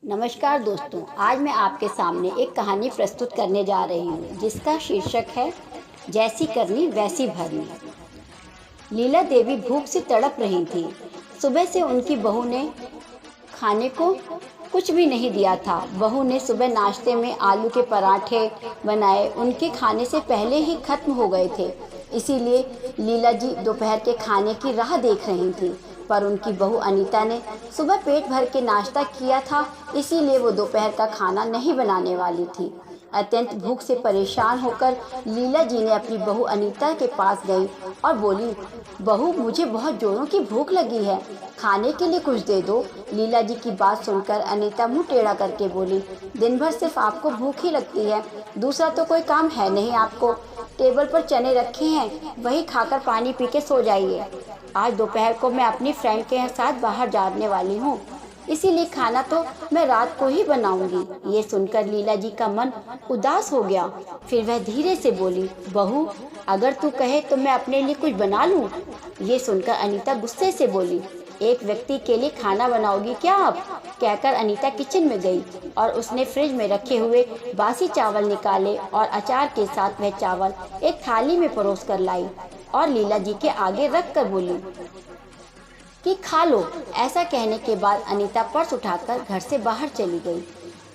नमस्कार दोस्तों, आज मैं आपके सामने एक कहानी प्रस्तुत करने जा रही हूँ जिसका शीर्षक है जैसी करनी वैसी भरनी। लीला देवी भूख से तड़प रही थी। सुबह से उनकी बहू ने खाने को कुछ भी नहीं दिया था। बहू ने सुबह नाश्ते में आलू के पराठे बनाए, उनके खाने से पहले ही खत्म हो गए थे। इसीलिए लीला जी दोपहर के खाने की राह देख रही थी, पर उनकी बहू अनीता ने सुबह पेट भर के नाश्ता किया था, इसीलिए वो दोपहर का खाना नहीं बनाने वाली थी। अत्यंत भूख से परेशान होकर लीला जी ने अपनी बहू अनीता के पास गई और बोली, बहू मुझे बहुत जोरों की भूख लगी है, खाने के लिए कुछ दे दो। लीला जी की बात सुनकर अनीता मुंह टेढ़ा करके बोली, दिन भर सिर्फ आपको भूख ही लगती है, दूसरा तो कोई काम है नहीं आपको। टेबल पर चने रखे हैं, वही खाकर पानी पी के सो जाइए। आज दोपहर को मैं अपनी फ्रेंड के साथ बाहर जाने वाली हूँ, इसीलिए खाना तो मैं रात को ही बनाऊंगी। ये सुनकर लीला जी का मन उदास हो गया। फिर वह धीरे से बोली, बहू अगर तू कहे तो मैं अपने लिए कुछ बना लूँ। ये सुनकर अनीता गुस्से से बोली, एक व्यक्ति के लिए खाना बनाओगी क्या आप? कहकर अनीता किचन में गई और उसने फ्रिज में रखे हुए बासी चावल निकाले और अचार के साथ वह चावल एक थाली में परोस कर लाई और लीला जी के आगे रख कर बोली कि खा लो। ऐसा कहने के बाद अनीता पर्स उठाकर घर से बाहर चली गई।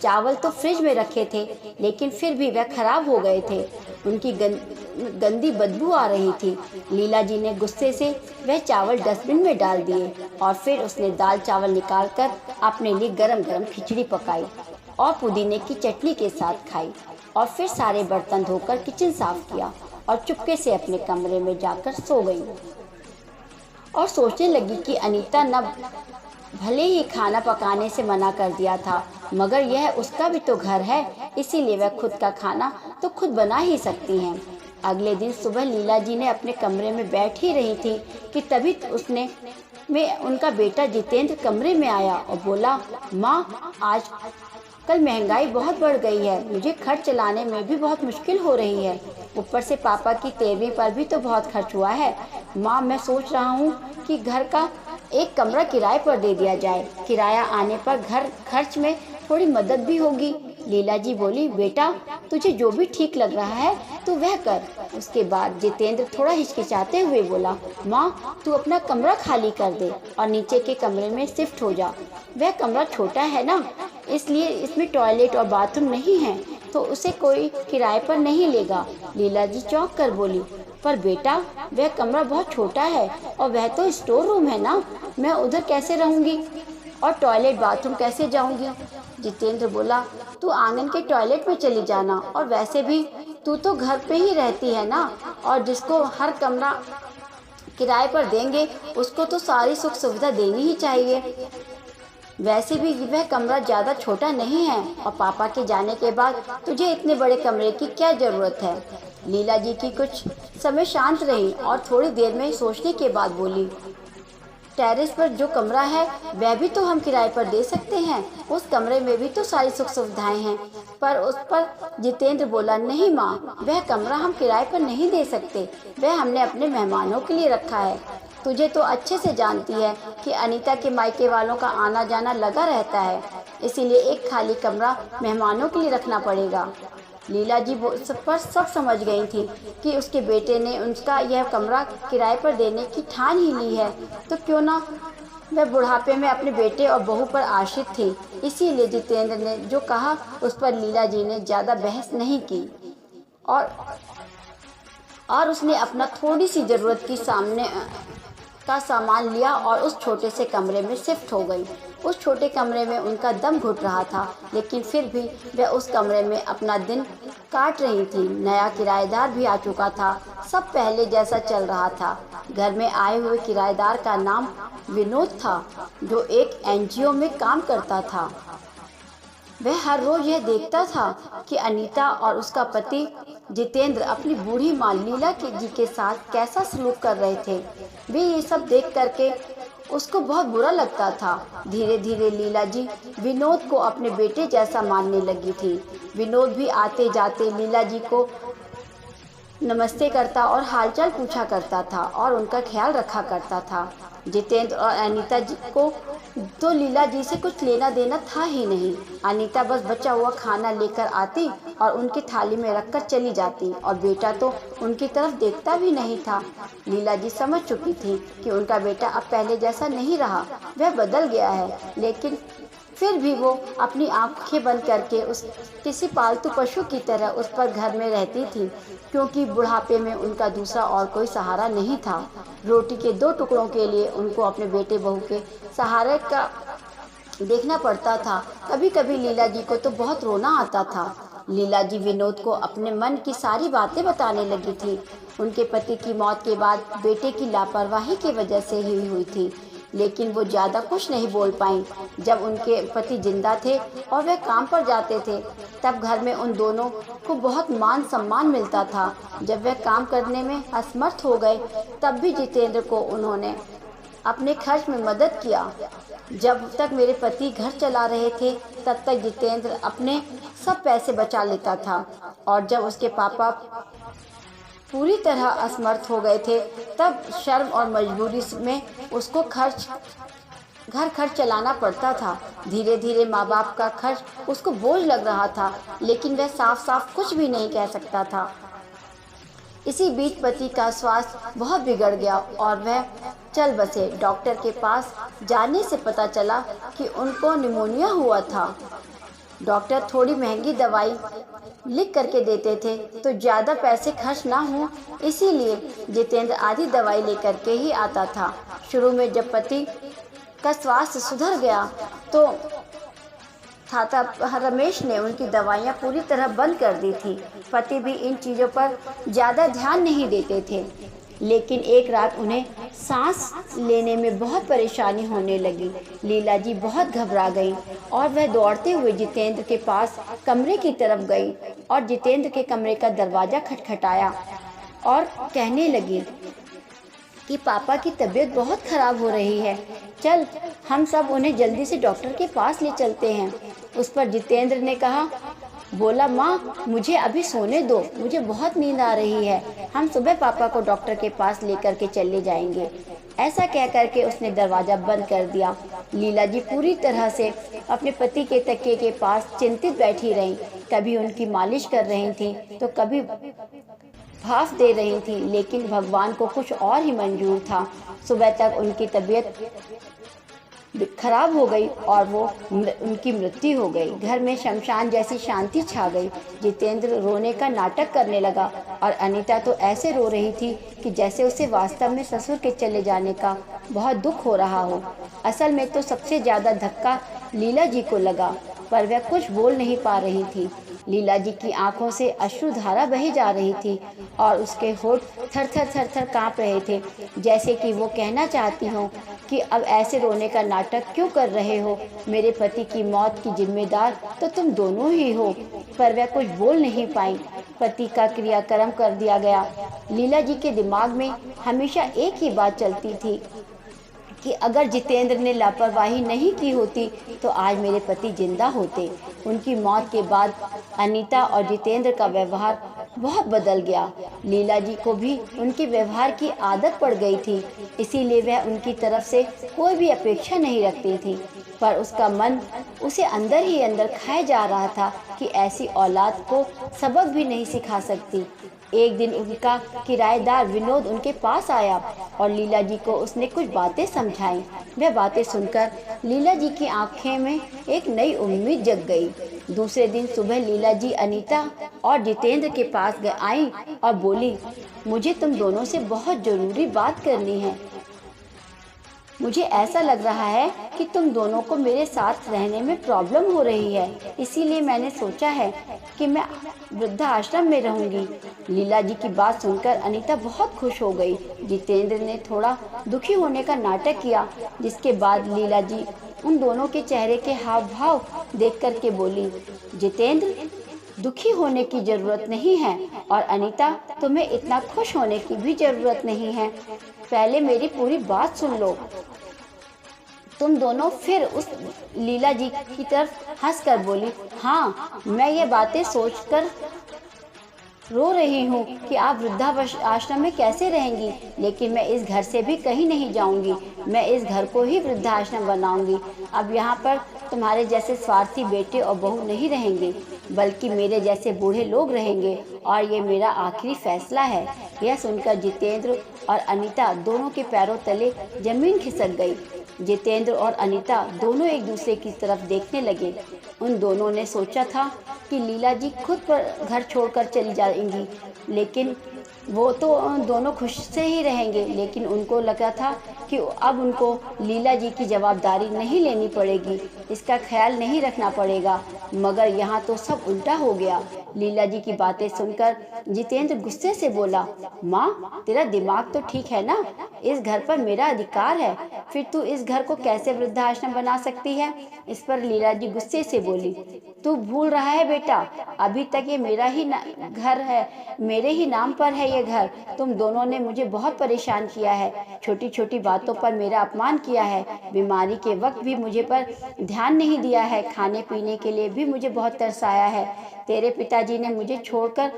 चावल तो फ्रिज में रखे थे, लेकिन फिर भी वह खराब हो गए थे। उनकी गंदी बदबू आ रही थी। लीला जी ने गुस्से से वह चावल डस्टबिन में डाल दिए और फिर उसने दाल चावल निकालकर अपने लिए गरम गरम खिचड़ी पकाई और पुदीने की चटनी के साथ खाई और फिर सारे बर्तन धोकर किचन साफ किया और चुपके से अपने कमरे में जाकर सो गई और सोचने लगी कि अनीता न भले ही खाना पकाने से मना कर दिया था, मगर यह उसका भी तो घर है, इसीलिए वह खुद का खाना तो खुद बना ही सकती हैं। अगले दिन सुबह लीला जी ने अपने कमरे में बैठ ही रही थी कि तभी उनका बेटा जितेंद्र कमरे में आया और बोला, माँ आज कल महंगाई बहुत बढ़ गई है, मुझे खर्च चलाने में भी बहुत मुश्किल हो रही है। ऊपर से पापा की 13वीं पर भी तो बहुत खर्च हुआ है। माँ मैं सोच रहा हूँ कि घर का एक कमरा किराए पर दे दिया जाए, किराया आने पर घर खर्च में थोड़ी मदद भी होगी। लीला जी बोली, बेटा तुझे जो भी ठीक लग रहा है तू वह कर। उसके बाद जितेंद्र थोड़ा हिचकिचाते हुए बोला, माँ तू अपना कमरा खाली कर दे और नीचे के कमरे में शिफ्ट हो जा। वह कमरा छोटा है ना, इसलिए इसमें टॉयलेट और बाथरूम नहीं है, तो उसे कोई किराए पर नहीं लेगा। लीला जी चौंक कर बोली, पर बेटा वह कमरा बहुत छोटा है और वह तो स्टोर रूम है ना, मैं उधर कैसे रहूँगी और टॉयलेट बाथरूम कैसे जाऊँगी? जितेंद्र बोला, तू आंगन के टॉयलेट में चली जाना, और वैसे भी तू तो घर पे ही रहती है ना, और जिसको हर कमरा किराए पर देंगे उसको तो सारी सुख सुविधा देनी ही चाहिए। वैसे भी वह कमरा ज़्यादा छोटा नहीं है और पापा के जाने के बाद तुझे इतने बड़े कमरे की क्या ज़रूरत है? लीला जी की कुछ समय शांत रही और थोड़ी देर में सोचने के बाद बोली, टेरेस पर जो कमरा है वह भी तो हम किराए पर दे सकते हैं, उस कमरे में भी तो सारी सुख सुविधाएं हैं। पर उस पर जितेंद्र बोला, नहीं माँ, वह कमरा हम किराए पर नहीं दे सकते, वह हमने अपने मेहमानों के लिए रखा है। तुझे तो अच्छे से जानती है कि अनीता के मायके वालों का आना जाना लगा रहता है, इसीलिए एक खाली कमरा मेहमानों के लिए रखना पड़ेगा। लीला जी सब समझ गई थी कि उसके बेटे ने उसका यह कमरा किराए पर देने की ठान ही ली है, तो क्यों ना वह बुढ़ापे में अपने बेटे और बहू पर आश्रित थी। इसीलिए जितेंद्र ने जो कहा उस पर लीला जी ने ज़्यादा बहस नहीं की और उसने अपना थोड़ी सी ज़रूरत की सामान लिया और उस छोटे से कमरे में शिफ्ट हो गई। उस छोटे कमरे में उनका दम घुट रहा था, लेकिन फिर भी वह उस कमरे में अपना दिन काट रही थी। नया किराएदार भी आ चुका था, सब पहले जैसा चल रहा था। घर में आए हुए किराएदार का नाम विनोद था, जो एक एनजीओ में काम करता था। वह हर रोज यह देखता था कि अनीता और उसका पति जितेंद्र अपनी बूढ़ी माँ लीला जी के साथ कैसा सलूक कर रहे थे। वे ये सब देख करके उसको बहुत बुरा लगता था। धीरे धीरे लीला जी विनोद को अपने बेटे जैसा मानने लगी थी। विनोद भी आते जाते लीला जी को नमस्ते करता और हालचाल पूछा करता था और उनका ख्याल रखा करता था। जितेंद्र और अनीता जी को तो लीला जी से कुछ लेना देना था ही नहीं। अनीता बस बचा हुआ खाना लेकर आती और उनकी थाली में रखकर चली जाती और बेटा तो उनकी तरफ देखता भी नहीं था। लीला जी समझ चुकी थी कि उनका बेटा अब पहले जैसा नहीं रहा, वह बदल गया है, लेकिन फिर भी वो अपनी आंखें बंद करके उस किसी पालतू पशु की तरह उस पर घर में रहती थी, क्योंकि बुढ़ापे में उनका दूसरा और कोई सहारा नहीं था। रोटी के 2 टुकड़ों के लिए उनको अपने बेटे बहू के सहारे का देखना पड़ता था। कभी कभी लीला जी को तो बहुत रोना आता था। लीला जी विनोद को अपने मन की सारी बातें बताने लगी थी। उनके पति की मौत के बाद बेटे की लापरवाही की वजह से ही हुई थी, लेकिन वो ज़्यादा कुछ नहीं बोल पाई। जब उनके पति जिंदा थे और वह काम पर जाते थे, तब घर में उन दोनों को बहुत मान सम्मान मिलता था। जब वह काम करने में असमर्थ हो गए, तब भी जितेंद्र को उन्होंने अपने खर्च में मदद किया। जब तक मेरे पति घर चला रहे थे, तब तक जितेंद्र अपने सब पैसे बचा लेता था, और जब उसके पापा पूरी तरह असमर्थ हो गए थे, तब शर्म और मजबूरी में उसको घर खर्च चलाना पड़ता था। धीरे धीरे माँ बाप का खर्च उसको बोझ लग रहा था, लेकिन वह साफ साफ कुछ भी नहीं कह सकता था। इसी बीच पति का स्वास्थ्य बहुत बिगड़ गया और वह चल बसे। डॉक्टर के पास जाने से पता चला कि उनको निमोनिया हुआ था। डॉक्टर थोड़ी महंगी दवाई लिख करके देते थे, तो ज़्यादा पैसे खर्च ना हो, इसीलिए जितेंद्र आधी दवाई लेकर के ही आता था। शुरू में जब पति का स्वास्थ्य सुधर गया, तो रमेश ने उनकी दवाइयाँ पूरी तरह बंद कर दी थी। पति भी इन चीज़ों पर ज़्यादा ध्यान नहीं देते थे, लेकिन एक रात उन्हें सांस लेने में बहुत परेशानी होने लगी। लीला जी बहुत घबरा गई और वह दौड़ते हुए जितेंद्र के पास कमरे की तरफ गई और जितेंद्र के कमरे का दरवाज़ा खटखटाया और कहने लगी कि पापा की तबीयत बहुत ख़राब हो रही है, चल हम सब उन्हें जल्दी से डॉक्टर के पास ले चलते हैं। उस पर जितेंद्र ने कहा, बोला माँ मुझे अभी सोने दो, मुझे बहुत नींद आ रही है, हम सुबह पापा को डॉक्टर के पास लेकर के चले जाएंगे। ऐसा कह करके उसने दरवाज़ा बंद कर दिया। लीला जी पूरी तरह से अपने पति के तकिए के पास चिंतित बैठी रहीं। कभी उनकी मालिश कर रही थी तो कभी भाफ दे रही थी, लेकिन भगवान को कुछ और ही मंजूर था। सुबह तक उनकी तबीयत खराब हो गई और उनकी मृत्यु हो गई। घर में शमशान जैसी शांति छा गई। जितेंद्र रोने का नाटक करने लगा और अनीता तो ऐसे रो रही थी कि जैसे उसे वास्तव में ससुर के चले जाने का बहुत दुख हो रहा हो। असल में तो सबसे ज़्यादा धक्का लीला जी को लगा, पर वह कुछ बोल नहीं पा रही थी। लीला जी की आंखों से अश्रुधारा बही जा रही थी और उसके होठ थर थर कांप रहे थे, जैसे कि वो कहना चाहती हो कि अब ऐसे रोने का नाटक क्यों कर रहे हो, मेरे पति की मौत की जिम्मेदार तो तुम दोनों ही हो। पर वह कुछ बोल नहीं पाई। पति का क्रियाक्रम कर दिया गया। लीला जी के दिमाग में हमेशा एक ही बात चलती थी कि अगर जितेंद्र ने लापरवाही नहीं की होती तो आज मेरे पति जिंदा होते। उनकी मौत के बाद अनीता और जितेंद्र का व्यवहार बहुत बदल गया। लीला जी को भी उनके व्यवहार की आदत पड़ गई थी, इसीलिए वह उनकी तरफ से कोई भी अपेक्षा नहीं रखती थी। पर उसका मन उसे अंदर ही अंदर खाए जा रहा था कि ऐसी औलाद को सबक भी नहीं सिखा सकती। एक दिन उनका किराएदार विनोद उनके पास आया और लीला जी को उसने कुछ बातें समझाई। वह बातें सुनकर लीला जी की आंखें में एक नई उम्मीद जग गई। दूसरे दिन सुबह लीला जी अनीता और जितेंद्र के पास आई और बोली, मुझे तुम दोनों से बहुत ज़रूरी बात करनी है। मुझे ऐसा लग रहा है कि तुम दोनों को मेरे साथ रहने में प्रॉब्लम हो रही है, इसीलिए मैंने सोचा है कि मैं वृद्धाश्रम में रहूंगी। लीला जी की बात सुनकर अनीता बहुत खुश हो गई। जितेंद्र ने थोड़ा दुखी होने का नाटक किया, जिसके बाद लीला जी उन दोनों के चेहरे के हाव भाव देख कर के बोली, जितेंद्र दुखी होने की ज़रूरत नहीं है और अनीता तुम्हें इतना खुश होने की भी ज़रूरत नहीं है। पहले मेरी पूरी बात सुन लो। तुम दोनों फिर उस लीला जी की तरफ हंसकर बोली, हाँ मैं ये बातें सोचकर रो रही हूँ कि आप वृद्धाश्रम में कैसे रहेंगी, लेकिन मैं इस घर से भी कहीं नहीं जाऊँगी। मैं इस घर को ही वृद्धाश्रम बनाऊँगी। अब यहाँ पर तुम्हारे जैसे स्वार्थी बेटे और बहू नहीं रहेंगे, बल्कि मेरे जैसे बूढ़े लोग रहेंगे, और ये मेरा आखिरी फैसला है। यह सुनकर जितेंद्र और अनीता दोनों के पैरों तले जमीन खिसक गई। जितेंद्र और अनीता दोनों एक दूसरे की तरफ देखने लगे। उन दोनों ने सोचा था कि लीला जी खुद पर घर छोड़कर चली जाएंगी, लेकिन वो तो दोनों खुश से ही रहेंगे, लेकिन उनको लगा था कि अब उनको लीला जी की जवाबदारी नहीं लेनी पड़ेगी, इसका ख्याल नहीं रखना पड़ेगा। मगर यहाँ तो सब उल्टा हो गया। लीला जी की बातें सुनकर जितेंद्र गुस्से से बोला, माँ तेरा दिमाग तो ठीक है ना, इस घर पर मेरा अधिकार है, फिर तू इस घर को कैसे वृद्धाश्रम बना सकती है। इस पर लीला जी गुस्से से बोली, तू भूल रहा है बेटा, अभी तक ये मेरा ही घर है, मेरे ही नाम पर है ये घर। तुम दोनों ने मुझे बहुत परेशान किया है, छोटी छोटी बातों पर मेरा अपमान किया है, बीमारी के वक्त भी मुझे पर ध्यान नहीं दिया है, खाने पीने के लिए भी मुझे बहुत तरसाया है। तेरे पिताजी ने मुझे छोड़कर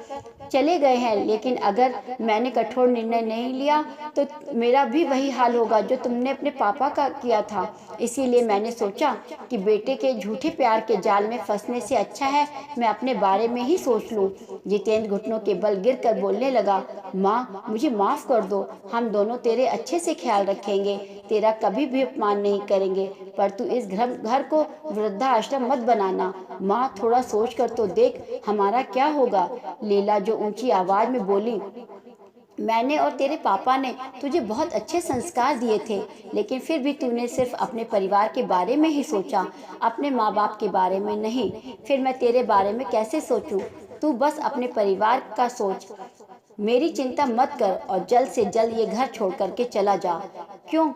चले गए हैं, लेकिन अगर मैंने कठोर निर्णय नहीं लिया तो मेरा भी वही हाल होगा जो तुमने अपने पापा का किया था। इसीलिए मैंने सोचा कि बेटे के झूठे प्यार के जाल में फंसने से अच्छा है मैं अपने बारे में ही सोच लूं। जितेंद्र घुटनों के बल गिरकर बोलने लगा, माँ मुझे माफ़ कर दो, हम दोनों तेरे अच्छे से ख्याल रखेंगे, तेरा कभी भी अपमान नहीं करेंगे, पर तू इस घर को वृद्धाश्रम मत बनाना। माँ थोड़ा सोच कर तो देख हमारा क्या होगा। लीला जो ऊंची आवाज में बोली, मैंने और तेरे पापा ने तुझे बहुत अच्छे संस्कार दिए थे, लेकिन फिर भी तूने सिर्फ अपने परिवार के बारे में ही सोचा, अपने माँ बाप के बारे में नहीं। फिर मैं तेरे बारे में कैसे सोचूं? तू बस अपने परिवार का सोच, मेरी चिंता मत कर और जल्द से जल्द ये घर छोड़ करके चला जा, क्यों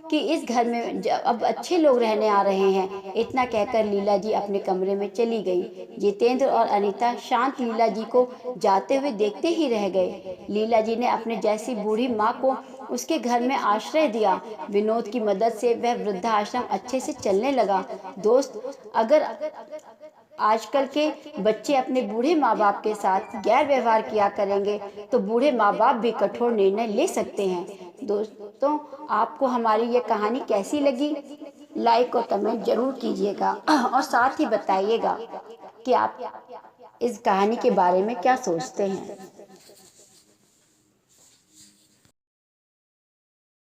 कि इस घर में अब अच्छे लोग रहने आ रहे हैं। इतना कहकर लीला जी अपने कमरे में चली गई। जितेंद्र और अनीता शांत लीला जी को जाते हुए देखते ही रह गए। लीला जी ने अपने जैसी बूढ़ी माँ को उसके घर में आश्रय दिया। विनोद की मदद से वह वृद्धाश्रम अच्छे से चलने लगा। दोस्त, अगर आजकल के बच्चे अपने बूढ़े माँ बाप के साथ गैर व्यवहार किया करेंगे तो बूढ़े माँ बाप भी कठोर निर्णय ले सकते हैं। दोस्तों, आपको हमारी ये कहानी कैसी लगी? लाइक और कमेंट जरूर कीजिएगा और साथ ही बताइएगा कि आप इस कहानी के बारे में क्या सोचते हैं।